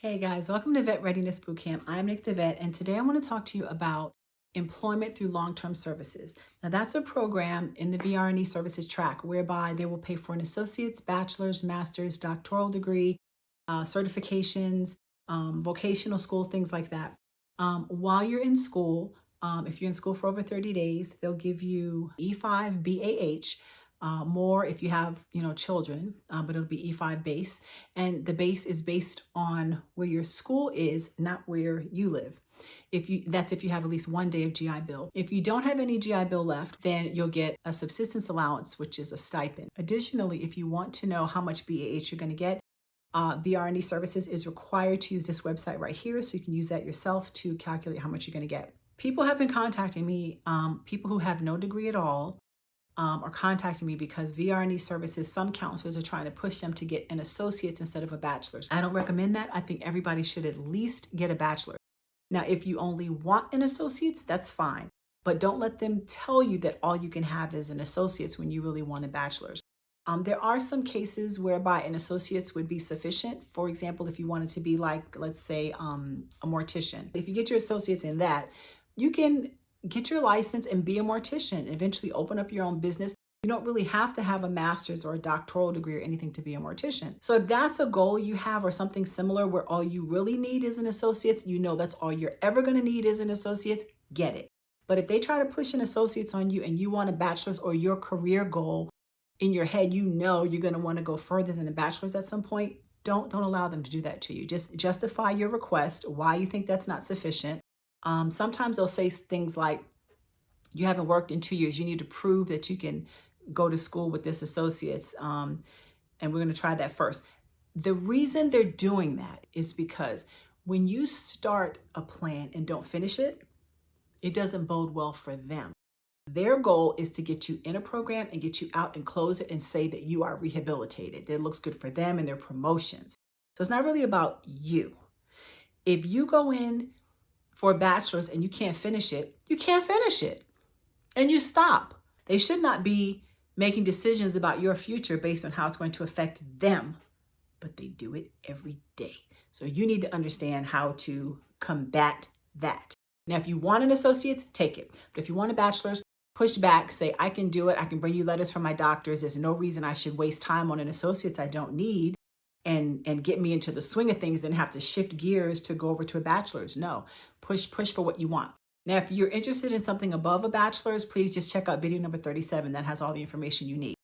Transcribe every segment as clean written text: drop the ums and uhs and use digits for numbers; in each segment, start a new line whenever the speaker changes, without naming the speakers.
Hey guys, welcome to Vet Readiness Bootcamp. I'm Nick the Vet, and today I want to talk to you about employment through long-term services. Now, that's a program in the VR&E services track whereby they will pay for an associate's, bachelor's, master's, doctoral degree, certifications, vocational school, things like that. While you're in school, if you're in school for over 30 days, they'll give you E5 BAH. More if you have, children, but it'll be E5 base. And the base is based on where your school is, not where you live. That's if you have at least 1 day of GI Bill. If you don't have any GI Bill left, then you'll get a subsistence allowance, which is a stipend. Additionally, if you want to know how much BAH you're going to get, VR&E Services is required to use this website right here, so you can use that yourself to calculate how much you're going to get. People have been contacting me, people who have no degree at all, are contacting me because VR&E Services, some counselors are trying to push them to get an associate's instead of a bachelor's. I don't recommend that. I think everybody should at least get a bachelor's. Now, if you only want an associate's, that's fine. But don't let them tell you that all you can have is an associate's when you really want a bachelor's. There are some cases whereby an associate's would be sufficient. For example, if you wanted to be like, let's say, a mortician. If you get your associate's in that, you can get your license and be a mortician and eventually open up your own business. You don't really have to have a master's or a doctoral degree or anything to be a mortician. So if that's a goal you have or something similar where all you really need is an associate's, that's all you're ever going to need is an associate's, get it. But if they try to push an associate's on you and you want a bachelor's or your career goal in your head, you're going to want to go further than a bachelor's at some point, don't allow them to do that to you. Just justify your request, why you think that's not sufficient. Sometimes they'll say things like, you haven't worked in 2 years. You need to prove that you can go to school with this associate's. And we're going to try that first. The reason they're doing that is because when you start a plan and don't finish it, it doesn't bode well for them. Their goal is to get you in a program and get you out and close it and say that you are rehabilitated. It looks good for them and their promotions. So it's not really about you. If you go in for a bachelor's and you can't finish it, you can't finish it. And you stop. They should not be making decisions about your future based on how it's going to affect them, but they do it every day. So you need to understand how to combat that. Now, if you want an associate's, take it. But if you want a bachelor's, push back, say, I can do it. I can bring you letters from my doctors. There's no reason I should waste time on an associate's I don't need and get me into the swing of things and have to shift gears to go over to a bachelor's. No, push for what you want. Now, if you're interested in something above a bachelor's, please just check out video number 37. That has all the information you need.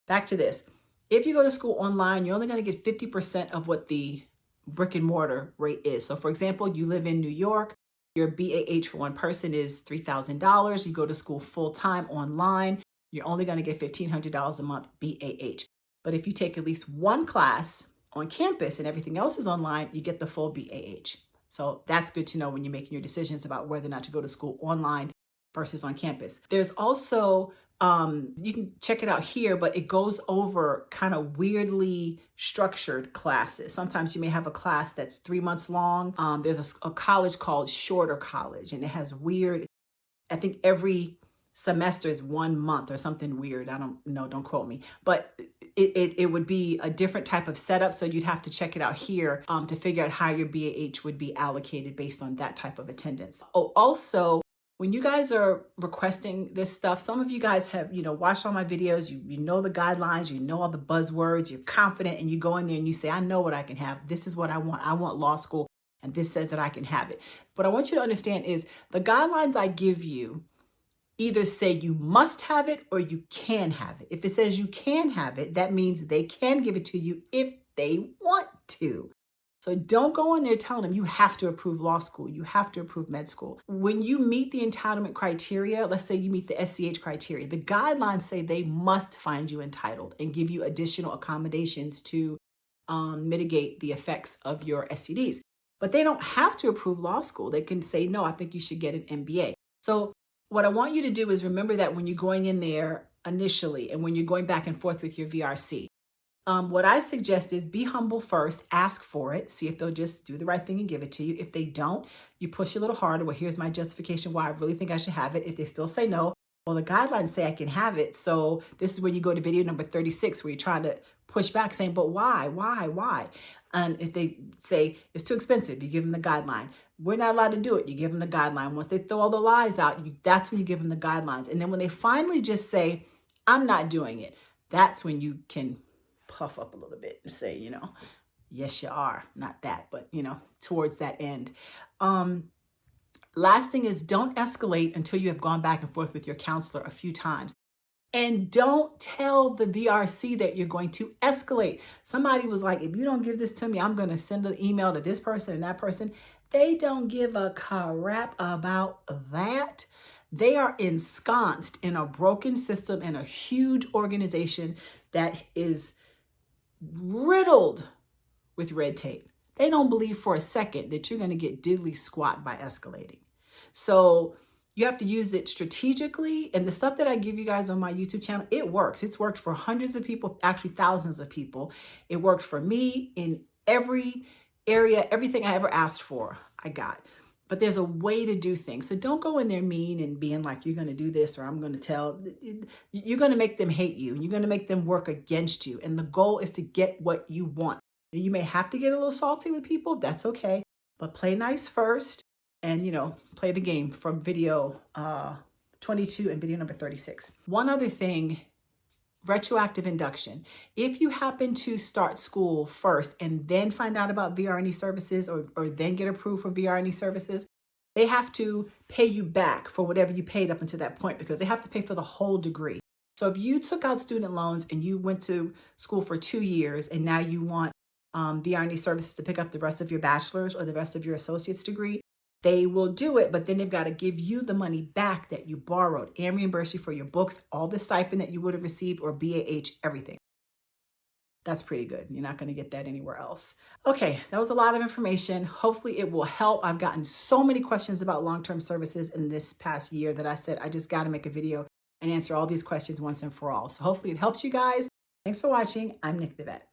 Back to this. If you go to school online, you're only going to get 50% of what the brick and mortar rate is. So for example, you live in New York, your BAH for one person is $3,000. You go to school full-time online, you're only going to get $1,500 a month BAH. But if you take at least one class on campus and everything else is online, you get the full BAH. So that's good to know when you're making your decisions about whether or not to go to school online versus on campus. There's also, you can check it out here, but it goes over kind of weirdly structured classes. Sometimes you may have a class that's 3 months long. There's a college called Shorter College, and it has weird, I think every semester is 1 month or something weird. I don't know, don't quote me, but it would be a different type of setup. So you'd have to check it out here to figure out how your BAH would be allocated based on that type of attendance. Oh, also, when you guys are requesting this stuff, some of you guys have, watched all my videos, you know the guidelines, you know all the buzzwords, you're confident, and you go in there and you say, I know what I can have. This is what I want. I want law school, and this says that I can have it. What I want you to understand is the guidelines I give you either say you must have it or you can have it. If it says you can have it, that means they can give it to you if they want to. So don't go in there telling them you have to approve law school, you have to approve med school. When you meet the entitlement criteria, let's say you meet the SCH criteria, the guidelines say they must find you entitled and give you additional accommodations to mitigate the effects of your STDs. But they don't have to approve law school. They can say, no, I think you should get an MBA. So what I want you to do is remember that when you're going in there initially and when you're going back and forth with your VRC, what I suggest is be humble first, ask for it, see if they'll just do the right thing and give it to you. If they don't, you push a little harder. Well, here's my justification why I really think I should have it. If they still say no, well, the guidelines say I can have it. So this is where you go to video number 36, where you're trying to push back saying, but why? And if they say it's too expensive, you give them the guideline. We're not allowed to do it. You give them the guideline. Once they throw all the lies out, that's when you give them the guidelines. And then when they finally just say, I'm not doing it, that's when you can puff up a little bit and say, yes, you are. Not that, but, towards that end. Last thing is, don't escalate until you have gone back and forth with your counselor a few times. And don't tell the VRC that you're going to escalate. Somebody was like, if you don't give this to me, I'm going to send an email to this person and that person. They don't give a crap about that. They are ensconced in a broken system in a huge organization that is riddled with red tape. They don't believe for a second that you're going to get diddly squat by escalating. So you have to use it strategically. And the stuff that I give you guys on my YouTube channel, it works. It's worked for hundreds of people, actually thousands of people. It worked for me in every area. Everything I ever asked for, I got. But there's a way to do things. So don't go in there mean and being like, you're going to do this or I'm going to tell. You're going to make them hate you. You're going to make them work against you. And the goal is to get what you want. You may have to get a little salty with people. That's okay. But play nice first. And, play the game from video 22 and video number 36. One other thing, retroactive induction. If you happen to start school first and then find out about VR&E services or then get approved for VR&E services, they have to pay you back for whatever you paid up until that point because they have to pay for the whole degree. So if you took out student loans and you went to school for 2 years and now you want VR&E services to pick up the rest of your bachelor's or the rest of your associate's degree, they will do it, but then they've got to give you the money back that you borrowed and reimburse you for your books, all the stipend that you would have received or BAH, everything. That's pretty good. You're not going to get that anywhere else. Okay, that was a lot of information. Hopefully it will help. I've gotten so many questions about long-term services in this past year that I said I just got to make a video and answer all these questions once and for all. So hopefully it helps you guys. Thanks for watching. I'm Nick the Vet.